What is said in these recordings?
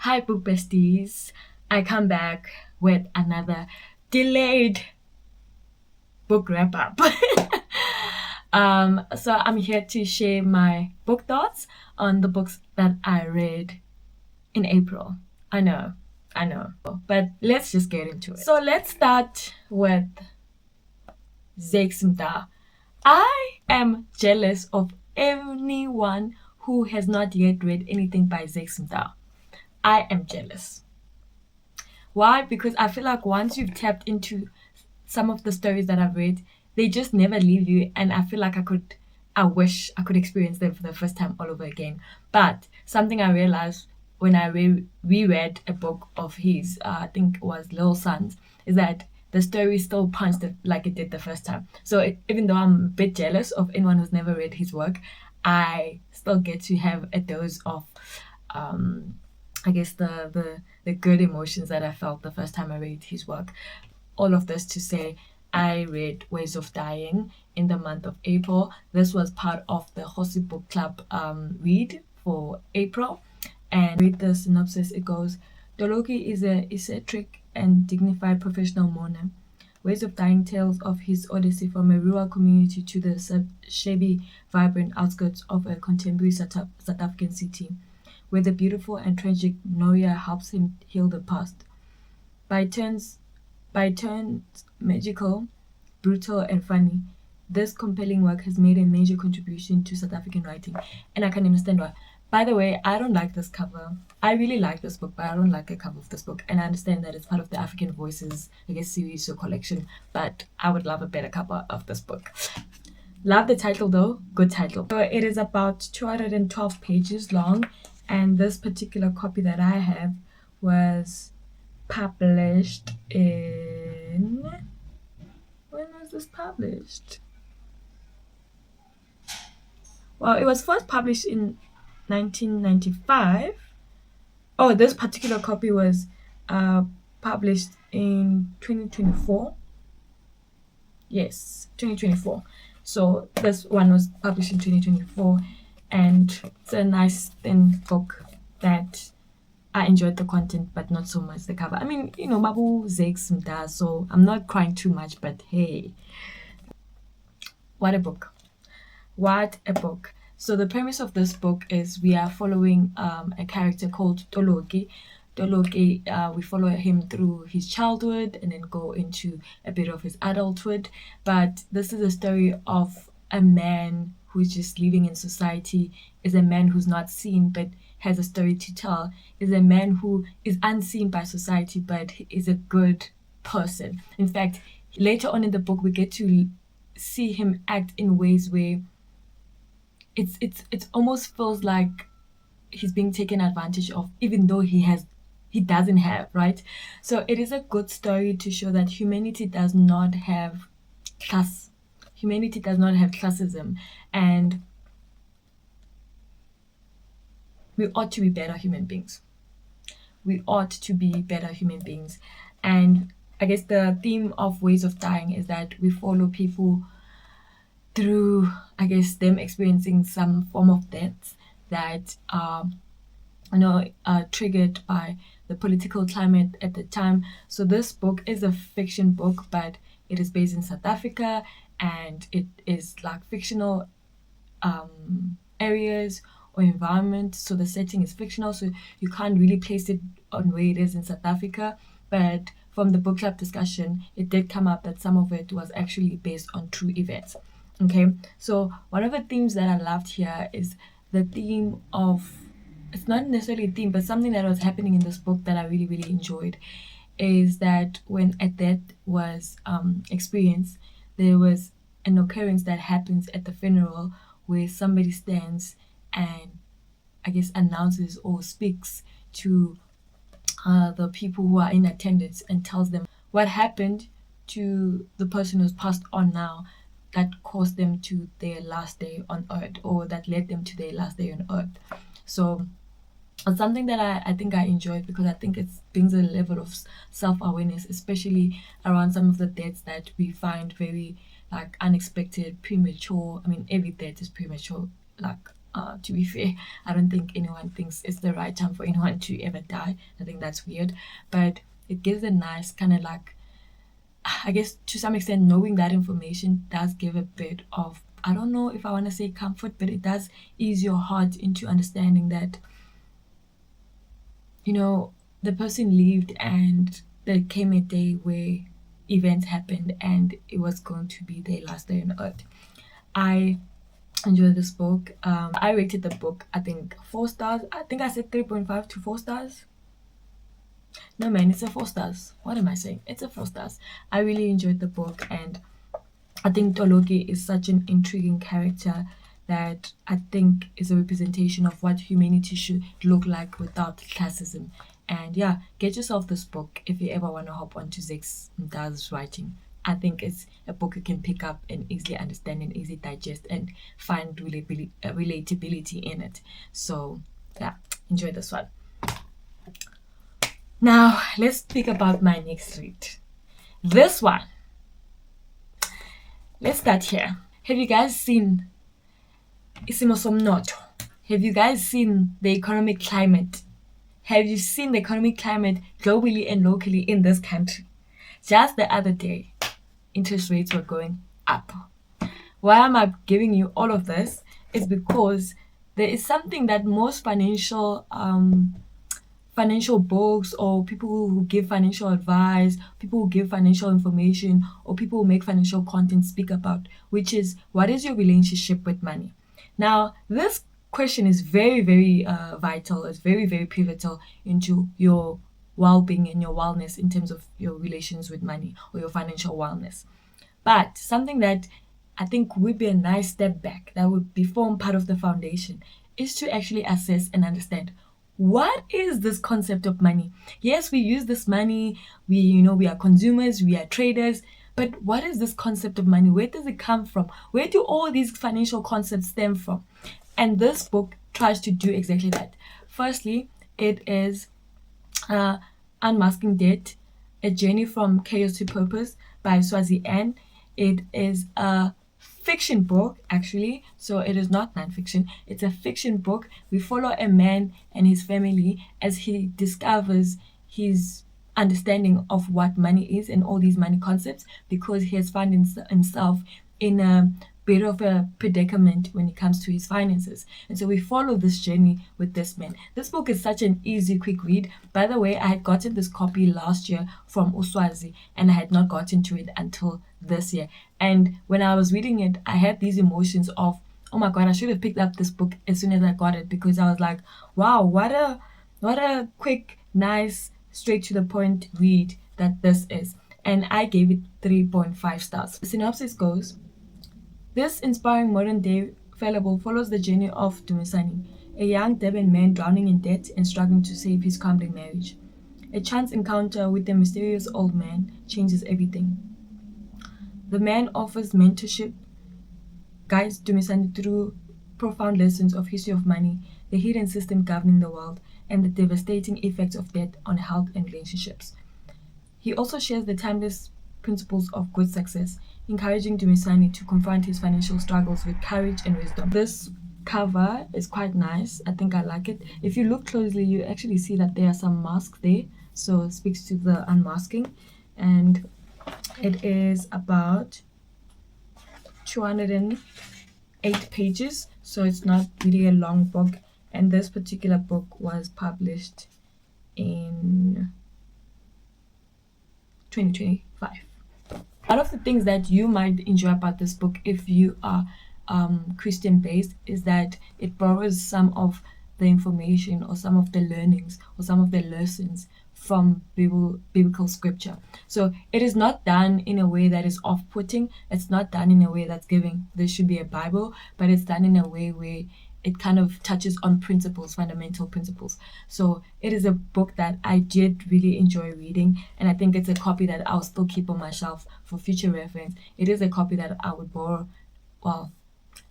Hi, book besties. I come back with another delayed book wrap up. So I'm here to share my book thoughts on the books that I read in April. I know, but let's just get into it. So let's start with Zakes. I am jealous of anyone who has not yet read anything by Zakes. I am jealous. Why? Because I feel like once you've tapped into some of the stories that I've read, they just never leave you. And I feel like I wish I could experience them for the first time all over again. But something I realized when I reread a book of his, I think it was Little Sons, is that the story still punched it like it did the first time. So even though I'm a bit jealous of anyone who's never read his work, I still get to have a dose of I guess the good emotions that I felt the first time I read his work. All of this to say, I read Ways of Dying in the month of April. This was part of the Hosi Book Club read for April. And read the synopsis, it goes, Doloki is a eccentric and dignified professional mourner. Ways of Dying tells of his odyssey from a rural community to the shabby, vibrant outskirts of a contemporary South African city, where the beautiful and tragic Noria helps him heal the past. By turns magical, brutal, and funny, this compelling work has made a major contribution to South African writing, and I can understand why. By the way, I don't like this cover. I really like this book, but I don't like the cover of this book, and I understand that it's part of the African Voices, I guess, series or collection, but I would love a better cover of this book. Love the title though, good title. So it is about 212 pages long, and this particular copy that I have was published in, when was this published? Well, it was first published in 1995. Oh, this particular copy was published in 2024. Yes, 2024. So this one was published in 2024, and it's a nice thin book that I enjoyed the content, but not so much the cover. I mean, Babu Zakes Mda, so I'm not crying too much, but hey, what a book. What a book. So the premise of this book is we are following a character called Toloki. Toloki, we follow him through his childhood and then go into a bit of his adulthood. But this is a story of a man who's just living in society, is a man who's not seen but has a story to tell, is a man who is unseen by society but is a good person. In fact, later on in the book, we get to see him act in ways where it almost feels like he's being taken advantage of, even though he doesn't have, right? So it is a good story to show that humanity does not have class. Humanity does not have classism, and we ought to be better human beings. We ought to be better human beings. And I guess the theme of Ways of Dying is that we follow people through, I guess, them experiencing some form of death that are triggered by the political climate at the time. So this book is a fiction book, but it is based in South Africa, and it is like fictional areas or environment. So the setting is fictional, so you can't really place it on where it is in South Africa. But from the book club discussion, it did come up that some of it was actually based on true events. Okay, so one of the themes that I loved here is the theme of, it's not necessarily a theme, but something that was happening in this book that I really, really enjoyed is that when a death was experienced, there was an occurrence that happens at the funeral where somebody stands and, I guess, announces or speaks to the people who are in attendance and tells them what happened to the person who's passed on now, that caused them to their last day on earth, or that led them to their last day on earth. So it's something that I think I enjoyed, because I think it brings a level of self-awareness, especially around some of the deaths that we find very like unexpected, premature. I mean, every death is premature, like To be fair, I don't think anyone thinks it's the right time for anyone to ever die. I think that's weird, but it gives a nice kind of like, I guess to some extent, knowing that information does give a bit of, I don't know if I want to say comfort, but it does ease your heart into understanding that, you know, the person lived and there came a day where events happened and it was going to be their last day on earth. I enjoyed this book. I rated the book, I think 4 stars. I think I said 3.5 to 4 stars. No man, it's a 4 stars. What am I saying? It's a 4 stars. I really enjoyed the book, and I think Toloki is such an intriguing character that I think is a representation of what humanity should look like without classism. And yeah, get yourself this book if you ever want to hop onto Zakes Mda's writing. I think it's a book you can pick up and easily understand and easily digest and find relatability in it. So yeah, enjoy this one. Now let's speak about my next read. This one. Let's start here. Have you guys seen Isimo Somnotho? Have you guys seen the economic climate? Have you seen the economic climate globally and locally in this country? Just the other day, interest rates were going up. Why am I giving you all of this? It's because there is something that most financial books, or people who give financial advice, people who give financial information, or people who make financial content speak about, which is, what is your relationship with money? Now, this question is very, very vital. It's very, very pivotal into your well-being and your wellness in terms of your relations with money or your financial wellness. But something that I think would be a nice step back, that would be form part of the foundation, is to actually assess and understand, what is this concept of money? Yes, we use this money, we are consumers, we are traders, but what is this concept of money? Where does it come from? Where do all these financial concepts stem from? And this book tries to do exactly that. Firstly, it is Unmasking Debt, A Journey from Chaos to Purpose by Swazi. It is a fiction book, actually, so it is not nonfiction. It's a fiction book. We follow a man and his family as he discovers his understanding of what money is and all these money concepts, because he has found himself in a bit of a predicament when it comes to his finances. And so we follow this journey with this man. This book is such an easy, quick read. By the way, I had gotten this copy last year from Swazi, and I had not gotten to it until this year. And when I was reading it, I had these emotions of, oh my god, I should have picked up this book as soon as I got it, because I was like, wow, what a quick, nice, straight to the point read that this is. And I gave it 3.5 stars. The synopsis goes, this inspiring modern-day fable follows the journey of Dumisani, a young Durban man drowning in debt and struggling to save his crumbling marriage. A chance encounter with the mysterious old man changes everything. The man offers mentorship, guides Dumisani through profound lessons of history of money, the hidden system governing the world, and the devastating effects of debt on health and relationships. He also shares the timeless principles of good success, encouraging Dumisani to confront his financial struggles with courage and wisdom. This cover is quite nice. I think I like it. If you look closely, you actually see that there are some masks there, so it speaks to the unmasking. And it is about 208 pages, so it's not really a long book. And this particular book was published in 2025. One of the things that you might enjoy about this book, if you are Christian based, is that it borrows some of the information or some of the learnings or some of the lessons from biblical scripture. So it is not done in a way that is off-putting. It's not done in a way that's giving there should be a Bible, but it's done in a way where it kind of touches on principles, fundamental principles. So it is a book that I did really enjoy reading, and I think it's a copy that I'll still keep on my shelf for future reference. It is a copy that I would borrow,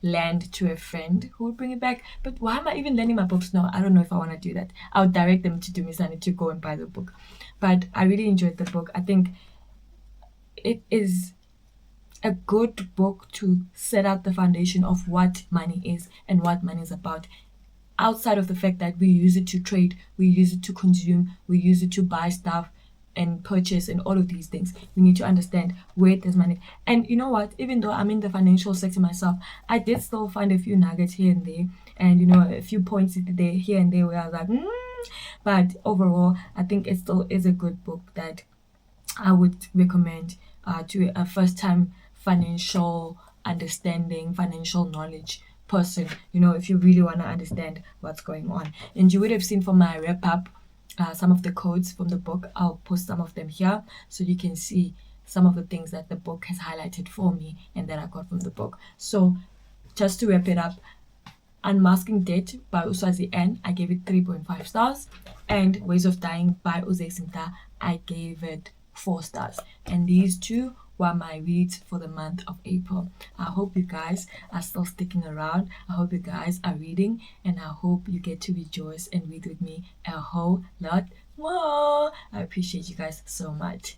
lend to a friend who would bring it back. But why am I even lending my books now? I don't know if I want to do that. I would direct them to Dumisani to go and buy the book. But I really enjoyed the book. I think it is a good book to set out the foundation of what money is and what money is about. Outside of the fact that we use it to trade, we use it to consume, we use it to buy stuff and purchase and all of these things, we need to understand where there's money. And you know what? Even though I'm in the financial sector myself, I did still find a few nuggets here and there, and a few points there here and there where I was like, but overall, I think it still is a good book that I would recommend to a first time financial understanding, financial knowledge person, if you really want to understand what's going on. And you would have seen from my wrap up some of the codes from the book. I'll post some of them here so you can see some of the things that the book has highlighted for me and that I got from the book. So, just to wrap it up, Unmasking Debt by Swazi N, I gave it 3.5 stars. And Ways of Dying by Zakes, I gave it 4 stars. And these two were my reads for the month of April. I hope you guys are still sticking around. I hope you guys are reading, and I hope you get to rejoice and read with me a whole lot more. I appreciate you guys so much.